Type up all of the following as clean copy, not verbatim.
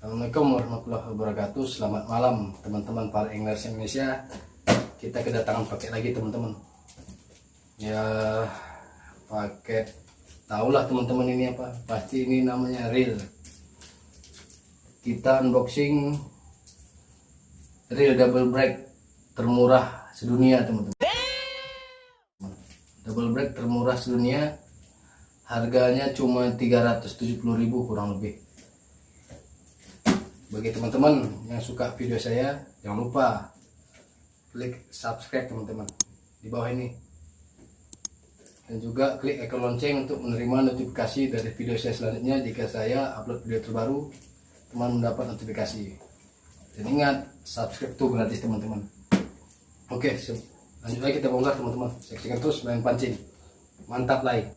Assalamualaikum warahmatullahi wabarakatuh. Selamat malam teman-teman para Englers Indonesia. Kita kedatangan paket lagi teman-teman. Ya paket, tahulah teman-teman ini apa? Pasti ini namanya reel. Kita unboxing reel double brake termurah sedunia teman-teman. Double brake termurah sedunia. Harganya cuma 370.000 kurang lebih. Bagi teman-teman yang suka video saya, jangan lupa klik subscribe teman-teman di bawah ini, dan juga klik ikon lonceng untuk menerima notifikasi dari video saya selanjutnya. Jika saya upload video terbaru, teman mendapat notifikasi. Dan ingat, subscribe itu gratis teman-teman. Oke, lanjut lagi kita bongkar teman-teman. Saksikan terus main pancing. Mantap lai.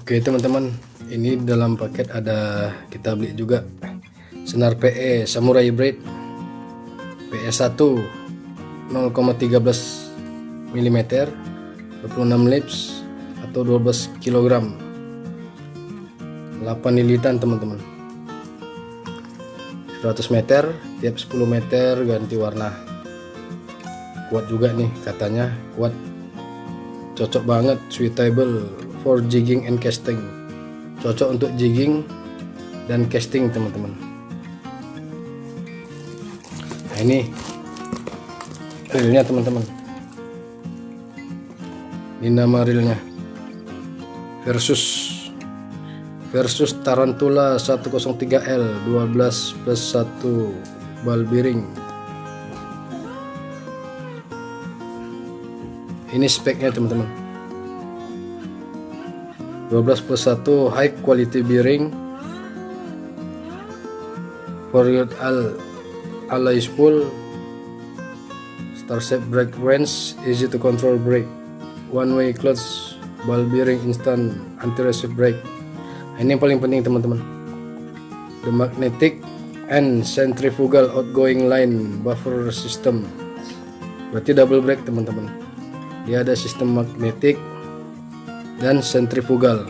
Oke teman-teman, ini dalam paket ada, kita beli juga senar PE Samurai Hybrid PE1 0,13 mm 26 lips atau 12 kg 8 lilitan teman-teman. 100 meter, tiap 10 meter ganti warna. Kuat juga nih katanya, kuat, cocok banget, suitable for jigging and casting. Cocok untuk jigging dan casting teman-teman. Nah ini reelnya teman-teman. Ini nama reelnya versus Tarantula 103L 12+1 ball bearing. Ini speknya teman-teman. 12+1 high quality bearing, forward alloy spool, star shape brake range, easy to control brake, one way clutch, ball bearing, instant anti-receive brake. Ini yang paling penting teman-teman, the magnetic and centrifugal outgoing line buffer system. Berarti double brake teman-teman. Dia ada sistem magnetik dan centrifugal.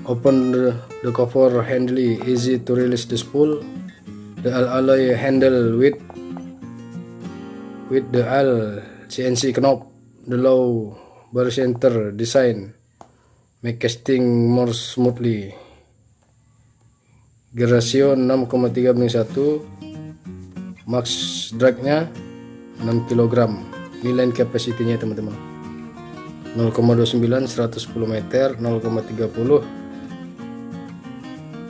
Open the cover handily, easy to release the spool. The alloy handle with the CNC knob. The low bar center design make casting more smoothly. Gear ratio 6,3:1. Max drag nya 6 kg. Ini line capacity nya teman-teman. 0,29 110 meter, 0,30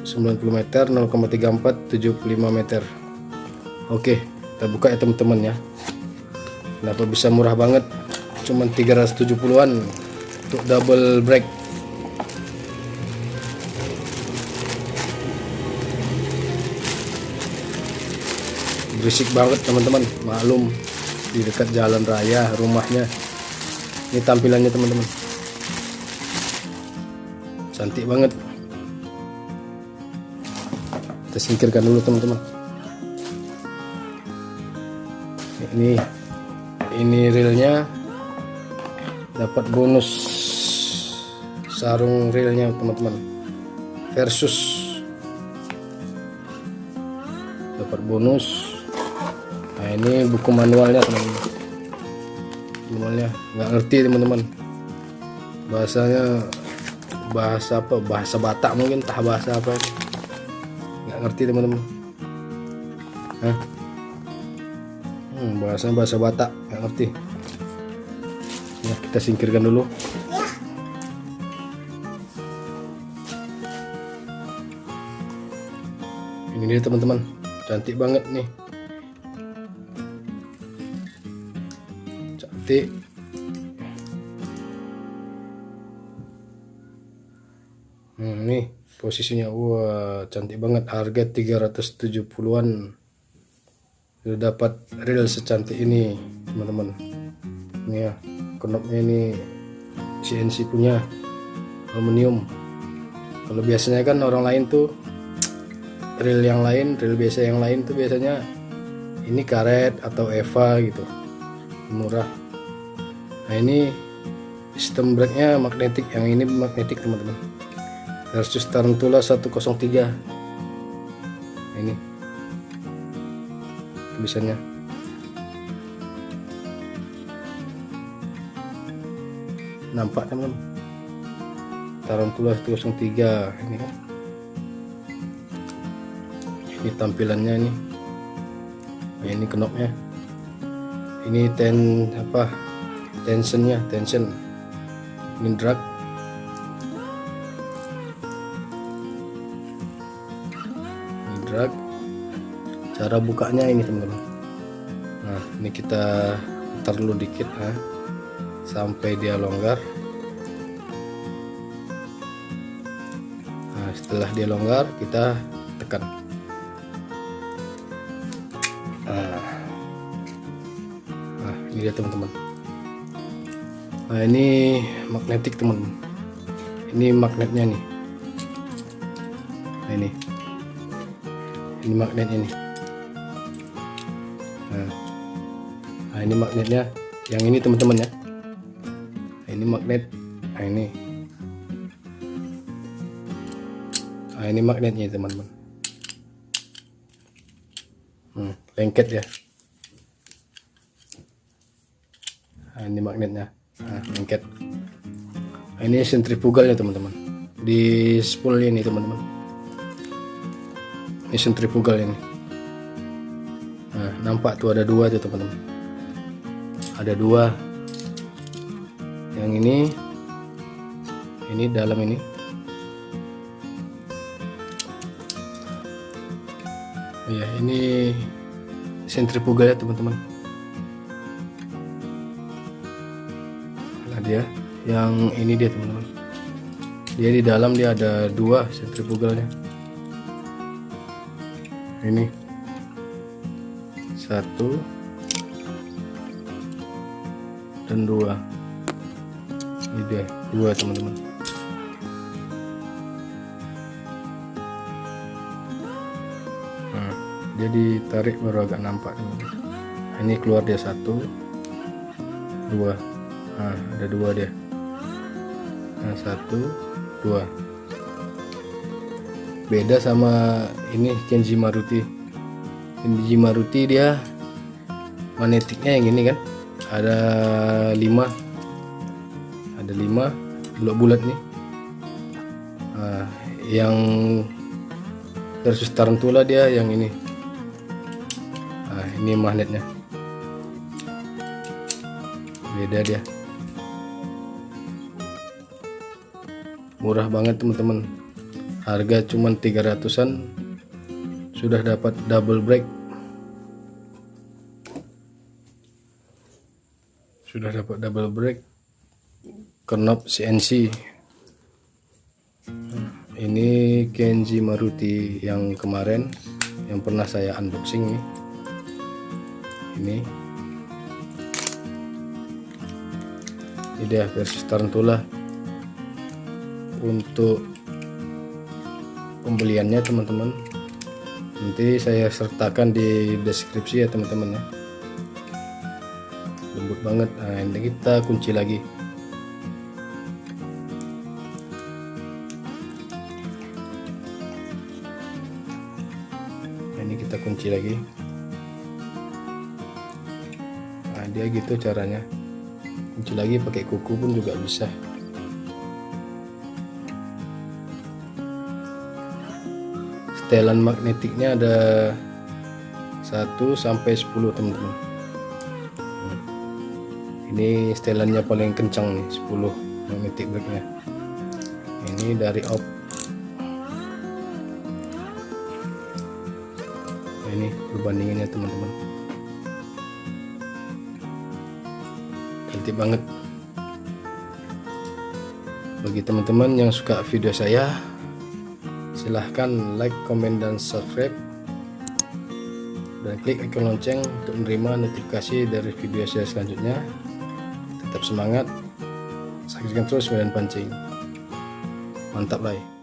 90 meter, 0,34 75 meter. Oke, kita buka ya teman-teman ya. Kenapa bisa murah banget? Cuman 370-an untuk double brake. Berisik banget teman-teman, maklum di dekat jalan raya rumahnya. Ini tampilannya teman-teman, cantik banget. Kita singkirkan dulu teman-teman. Ini reelnya, dapat bonus sarung reelnya teman-teman, versus dapat bonus. Nah ini buku manualnya teman-teman. Manualnya nggak ngerti teman-teman, bahasanya bahasa apa, bahasa Batak mungkin, entah bahasa apa, nggak ngerti teman-teman. bahasanya bahasa Batak, nggak ngerti ya. Kita singkirkan dulu. Ini dia teman-teman, cantik banget nih, cantik. Nih posisinya, wah cantik banget. Harga 370-an sudah dapat reel secantik ini teman-teman. Ini ya, knopnya ini CNC punya, aluminium. Kalau biasanya kan orang lain tuh reel yang lain, reel biasa yang lain tuh biasanya ini karet atau Eva gitu, murah. Nah ini sistem brake-nya magnetik, yang ini magnetik teman-teman. Versus Tarantula 103. Ini tulisannya. Nampak teman-teman, Tarantula 103 ini kan. Ini tampilannya ini. Nah, ini knopnya. Ini tensionnya, tension. Ini drag. Ini drag. Cara bukanya ini teman-teman. Nah, ini kita putar dulu dikit sampai dia longgar. Nah, setelah dia longgar kita tekan. Nah, ini dia teman-teman. Nah, ini magnetik teman-teman. Ini magnetnya nih. Nah, ini magnetnya nih. Nah, ini magnetnya. Yang ini teman-teman ya. Nah, ini magnet. Nah, ini. Nah, ini magnetnya teman-teman. Lengket ya. Nah, ini magnetnya. Nah, lengket. Nah, ini sentrifugalnya teman-teman. Di spool ini teman-teman. Ini sentrifugal ini. Nah, nampak tuh ada dua tuh teman-teman. Ada dua. Yang ini dalam ini. Ya, ini sentrifugal ya teman-teman. Nah, dia yang ini dia teman-teman. Dia di dalam dia ada dua sentrifugalnya. Ini satu dan dua. Ini dia dua teman-teman. Dia ditarik baru agak nampak teman-teman. Nah, ini keluar dia satu, dua. Nah, ada dua dia. Nah, satu, dua. Beda sama ini Kenji Maruti. Kenji Maruti dia magnetiknya yang ini kan. Ada 5 bulat-bulat nih. Nah, yang versus Tarantula dia yang ini. Nah, ini magnetnya. Beda dia. Murah banget teman-teman. Harga cuman 300-an sudah dapat double brake. Sudah dapat double brake. Knop CNC. Ini Kenji Maruti yang kemarin yang pernah saya unboxing nih. Ini dia versi Tarantula. Untuk pembeliannya teman-teman nanti saya sertakan di deskripsi ya teman-teman ya. Lembut banget. Nah, ini kita kunci lagi. Ini kita kunci lagi. Nah, dia gitu caranya. Kunci lagi pakai kuku pun juga bisa. Setelan magnetiknya ada 1 sampai 10 teman-teman. Ini setelannya paling kencang nih, 10 magnetic brake-nya. Ini dari off. Nah, ini perbandingannya teman-teman, cantik banget. Bagi teman-teman yang suka video saya, silahkan like, komen, dan subscribe, dan klik icon lonceng untuk menerima notifikasi dari video saya selanjutnya. Tetap semangat, saksikan terus medan pancing. Mantap, Lai.